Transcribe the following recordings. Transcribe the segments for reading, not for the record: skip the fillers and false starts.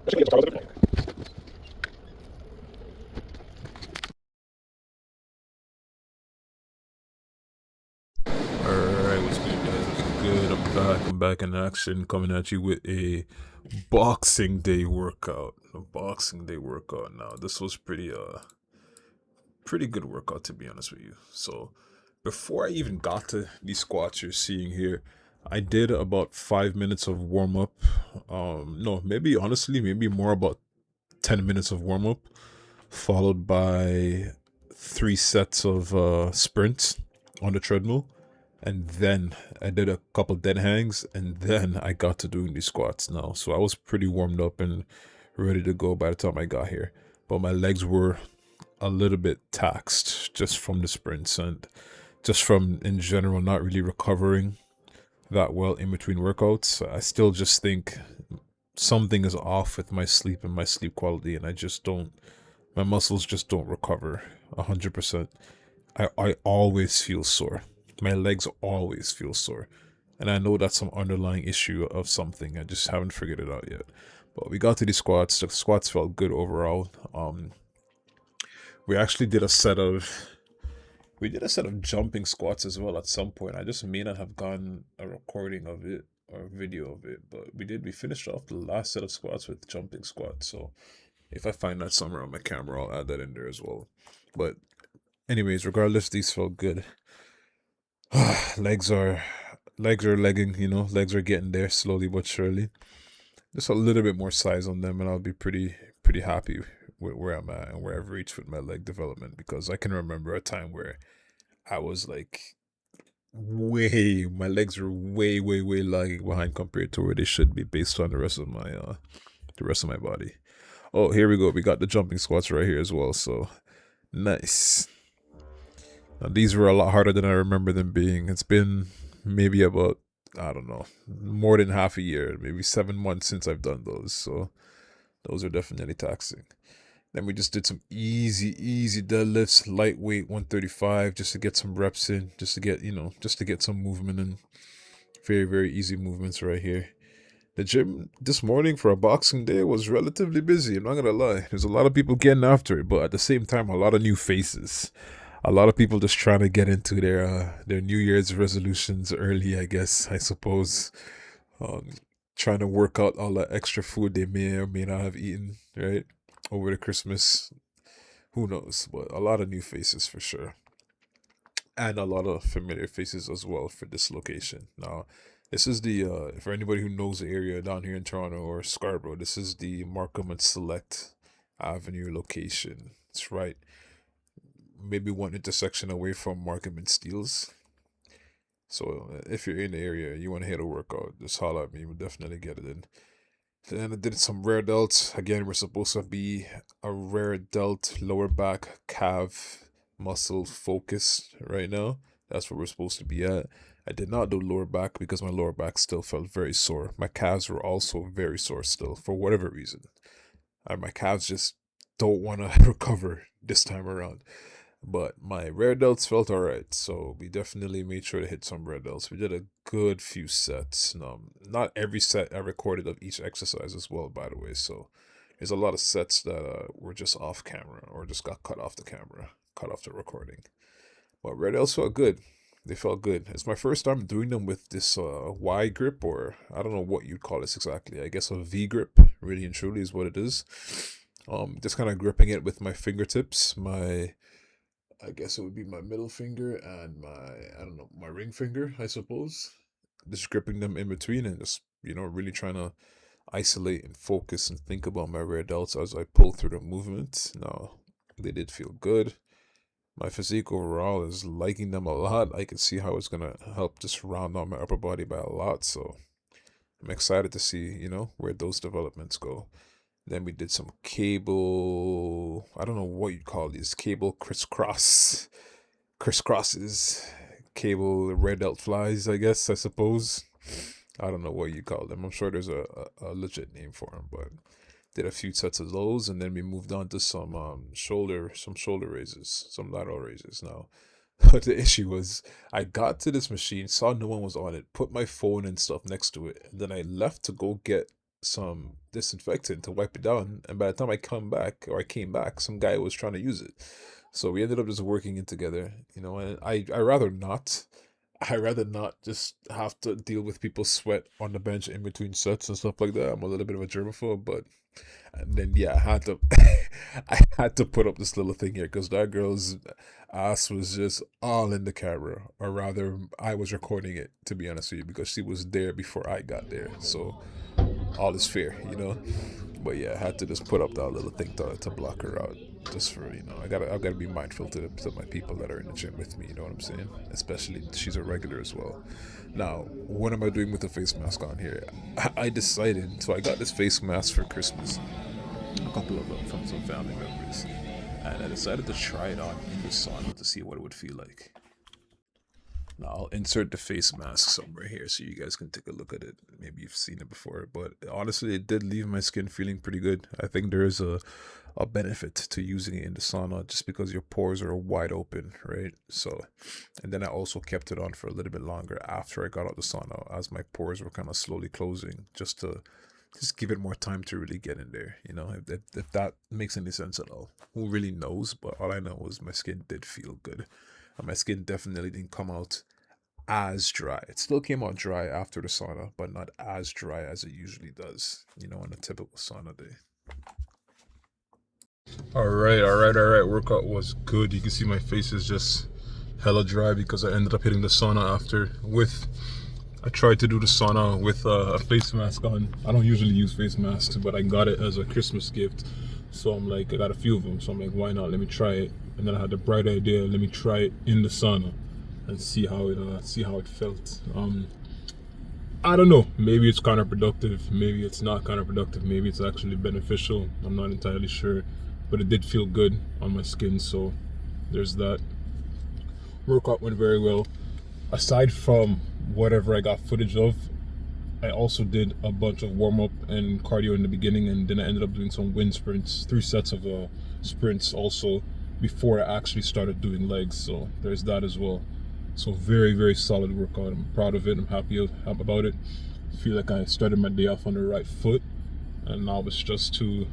Alright, what's good, guys? What's good? I'm back. I'm back in action, coming at you with a Boxing Day workout. A Boxing Day workout. Now, this was pretty good workout to be honest with you. So, before I even got to these squats you're seeing here, I did about 5 minutes of warm up. No, maybe honestly, maybe more about 10 minutes of warm up, followed by 3 sets of sprints on the treadmill, and then I did a couple dead hangs, and then I got to doing these squats now. So I was pretty warmed up and ready to go by the time I got here. But my legs were a little bit taxed just from the sprints and just from in general not really recovering that well in between workouts. I still just think something is off with my sleep and my sleep quality, and I just don't. My muscles just don't recover 100%. I always feel sore. My legs always feel sore. And I know that's some underlying issue of something. I just haven't figured it out yet. But we got to the squats. The squats felt good overall. We actually did a set of jumping squats as well at some point. I just may not have gotten a recording of it or a video of it, but we finished off the last set of squats with jumping squats. So if I find that somewhere on my camera, I'll add that in there as well. But anyways, regardless, these felt good. legs are legs are legging, legs are getting there slowly but surely. Just a little bit more size on them, and I'll be pretty happy with where I'm at and where I've reached with my leg development, because I can remember a time where I was like my legs were way lagging behind compared to where they should be based on the rest of my body. Oh, here we go. We got the jumping squats right here as well. So nice. Now, these were a lot harder than I remember them being. It's been maybe about, I don't know, more than half a year, maybe 7 months since I've done those. So those are definitely taxing. Then we just did some easy deadlifts, lightweight 135, just to get some reps in, just to get some movement in. Very easy movements right here. The gym this morning for a Boxing Day was relatively busy. I'm not gonna lie. There's a lot of people getting after it, but at the same time, a lot of new faces. A lot of people just trying to get into their New Year's resolutions early. I suppose. Um, Trying to work out all that extra food they may or may not have eaten right over the Christmas. Who knows? But a lot of new faces for sure, and a lot of familiar faces as well for this location. Now, this is the for anybody who knows the area down here in Toronto or Scarborough, this is the Markham and Select Avenue location. It's right, maybe one intersection away from Markham and Steeles. So if you're in the area, you want to hit a workout, just holler at me. We'll definitely get it in. Then I did some rare delts. Again, we're supposed to be a rare delt lower back calf muscle focus right now. That's what we're supposed to be at. I did not do lower back because my lower back still felt very sore. My calves were also very sore still for whatever reason. My calves just don't want to recover this time around. But my rare delts felt alright, so we definitely made sure to hit some rare delts. We did a good few sets. Not every set I recorded of each exercise as well, by the way. So there's a lot of sets that were just off camera or just got cut off the camera, cut off the recording. But rare delts felt good. They felt good. It's my first time doing them with this Y grip, or I don't know what you'd call this exactly. I guess a V grip, really and truly, is what it is. Just kind of gripping it with my fingertips, I guess it would be my middle finger and I don't know, my ring finger, I suppose. Just gripping them in between and just, really trying to isolate and focus and think about my rear delts as I pull through the movement. Now, they did feel good. My physique overall is liking them a lot. I can see how it's going to help just round out my upper body by a lot. So I'm excited to see, where those developments go. Then we did some cable. I don't know what you'd call these. Cable crisscrosses, cable red delt flies. I suppose. I don't know what you call them. I'm sure there's a legit name for them, but did a few sets of those, and then we moved on to some shoulder raises, some lateral raises. Now, but the issue was, I got to this machine, saw no one was on it, put my phone and stuff next to it, and then I left to go get some disinfectant to wipe it down. And by the time I came back, some guy was trying to use it. So we ended up just working it together, and I rather not. I rather not just have to deal with people's sweat on the bench in between sets and stuff like that. I'm a little bit of a germaphobe, but and then yeah, I had to I had to put up this little thing here because that girl's ass was just all in the camera, or rather, I was recording it to be honest with you because she was there before I got there. So all is fair. But yeah, I had to just put up that little thing to block her out. Just for I gotta be mindful to my people that are in the gym with me. You know what I'm saying? Especially she's a regular as well. Now, what am I doing with the face mask on here? I decided. So I got this face mask for Christmas, a couple of them from some family members, and I decided to try it on in the sauna to see what it would feel like. Now I'll insert the face mask somewhere here so you guys can take a look at it. Maybe you've seen it before, but honestly, it did leave my skin feeling pretty good. I think there is a benefit to using it in the sauna just because your pores are wide open, right? So, and then I also kept it on for a little bit longer after I got out the sauna as my pores were kind of slowly closing, just give it more time to really get in there. If that makes any sense at all. Who really knows? But all I know is my skin did feel good. And my skin definitely didn't come out as dry. It still came out dry after the sauna, but not as dry as it usually does, on a typical sauna day. All right, all right, all right. Workout was good. You can see my face is just hella dry because I ended up hitting the sauna after I tried to do the sauna with a face mask on. I don't usually use face masks, but I got it as a Christmas gift. So I'm like, I got a few of them. So I'm like, why not? Let me try it. And then I had the bright idea, let me try it in the sauna and see how it felt. I don't know. Maybe it's counterproductive. Maybe it's not counterproductive. Maybe it's actually beneficial. I'm not entirely sure, but it did feel good on my skin. So there's that. Workout went very well. Aside from whatever I got footage of, I also did a bunch of warm up and cardio in the beginning, and then I ended up doing some wind sprints, 3 sets of sprints also before I actually started doing legs. So there's that as well. So very, very solid workout. I'm proud of it. I'm happy about it. I feel like I started my day off on the right foot, and now it's just to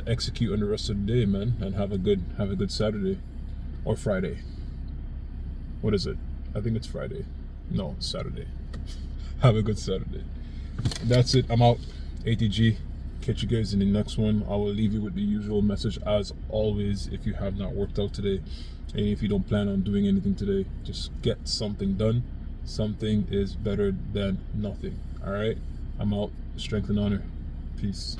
execute on the rest of the day, man, and have a good Saturday or Friday. What is it? I think it's Friday. No, it's Saturday. Have a good Saturday. That's it. I'm out. ATG. Catch you guys in the next one. I will leave you with the usual message as always. If you have not worked out today, and if you don't plan on doing anything today, just get something done. Something is better than nothing. All right? I'm out. Strength and honor. Peace.